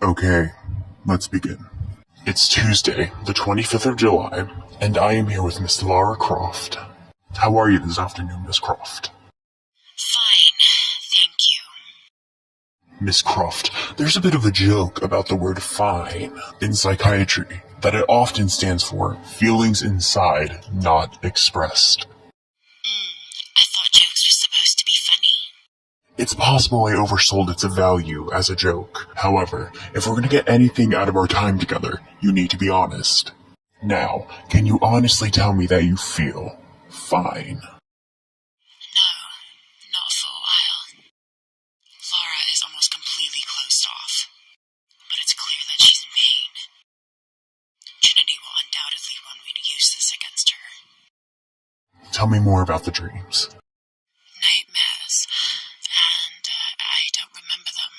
Okay, let's begin. It's Tuesday, the 25th of July, and I am here with Miss Lara Croft. How are you this afternoon, Miss Croft? Fine, thank you. Miss Croft, there's a bit of a joke about the word fine in psychiatry, that it often stands for feelings inside, not expressed. I thought jokes were supposed to be funny. It's possible I oversold its value as a joke. However, if we're going to get anything out of our time together, you need to be honest. Now, can you honestly tell me that you feel fine? No, not for a while. Laura is almost completely closed off, but it's clear that she's in pain. Trinity will undoubtedly want me to use this against her. Tell me more about the dreams. Nightmares, and I don't remember them.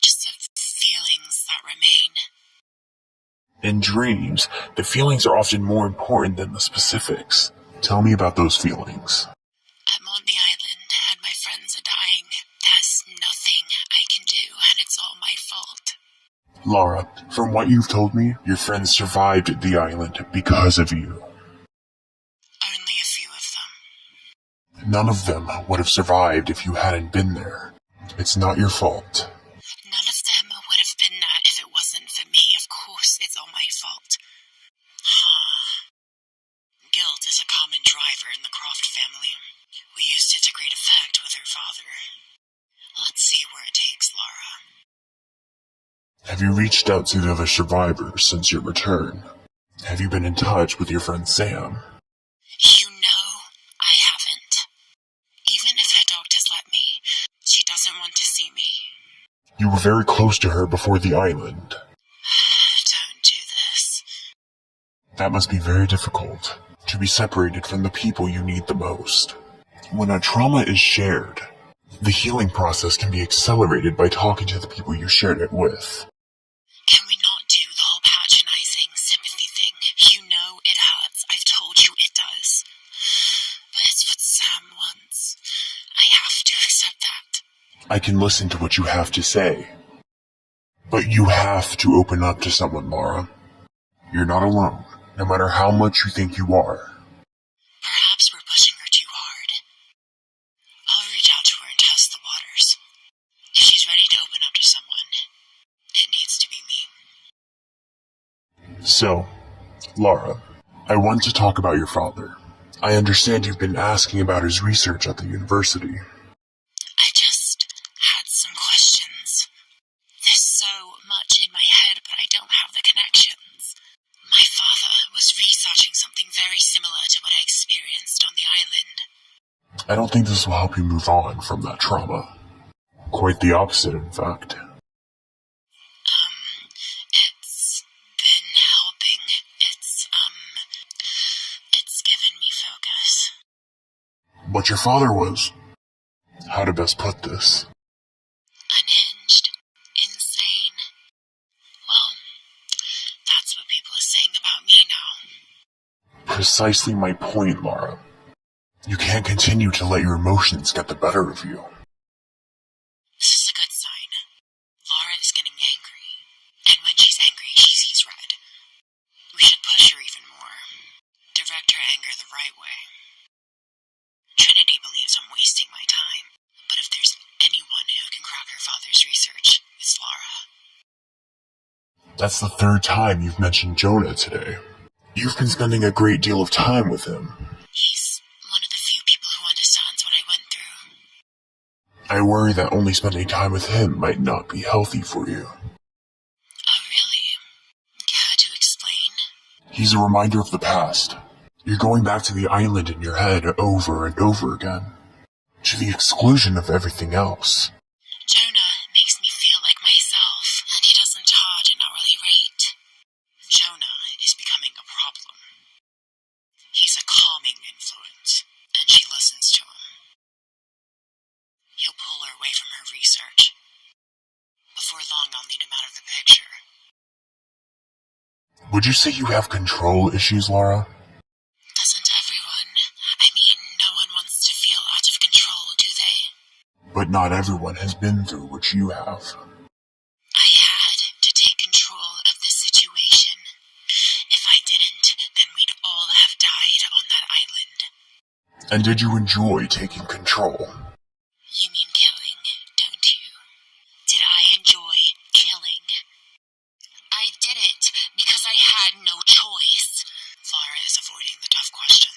Just the feelings that remain. In dreams, the feelings are often more important than the specifics. Tell me about those feelings. I'm on the island, and my friends are dying. There's nothing I can do, and it's all my fault. Lara, from what you've told me, your friends survived the island because of you. Only a few of them. None of them would have survived if you hadn't been there. It's not your fault. None of them would have been there if it wasn't for me. Of course, it's all my fault. Guilt is a common driver in the Croft family. We used it to great effect with her father. Let's see where it takes Lara. Have you reached out to the other survivors since your return? Have you been in touch with your friend Sam? You know I haven't. Even if her doctors let me, she doesn't want to see me. You were very close to her before the island. Don't do this. That must be very difficult, to be separated from the people you need the most. When a trauma is shared, the healing process can be accelerated by talking to the people you shared it with. Can we not do the whole patronizing sympathy thing? You know it hurts. I've told you it does. But it's what Sam wants. I have to accept that. I can listen to what you have to say. But you have to open up to someone, Lara. You're not alone, no matter how much you think you are. Perhaps we're pushing her too hard. I'll reach out to her and test the waters. If she's ready to open up to someone, it needs to be me. So, Lara, I want to talk about your father. I understand you've been asking about his research at the university. I just had some questions. There's so much in my head, but I don't have the connections. My father was researching something very similar to what I experienced on the island. I don't think this will help you move on from that trauma. Quite the opposite, in fact. It's been helping. It's given me focus. But your father was, how to best put this, Unhinged. Insane. Well, that's what people are saying about me now. precisely my point, Lara. You can't continue to let your emotions get the better of you. This is a good sign. Laura is getting angry. And when she's angry, she sees red. We should push her even more. Direct her anger the right way. Trinity believes I'm wasting my time. But if there's anyone who can crack her father's research, it's Laura. That's the third time you've mentioned Jonah today. You've been spending a great deal of time with him. He's one of the few people who understands what I went through. I worry that only spending time with him might not be healthy for you. Oh, really? Care to explain? He's a reminder of the past. You're going back to the island in your head over and over again, to the exclusion of everything else. Jonah makes me feel like myself, and he doesn't charge an hourly rate. Jonah is becoming a problem. He's a calming influence, and she listens to him. He'll pull her away from her research. Before long, I'll need him out of the picture. Would you say you have control issues, Lara? Doesn't everyone? I mean, no one wants to feel out of control, do they? But not everyone has been through what you have. I had to take And did you enjoy taking control? You mean killing, don't you? Did I enjoy killing? I did it because I had no choice. Lara is avoiding the tough question.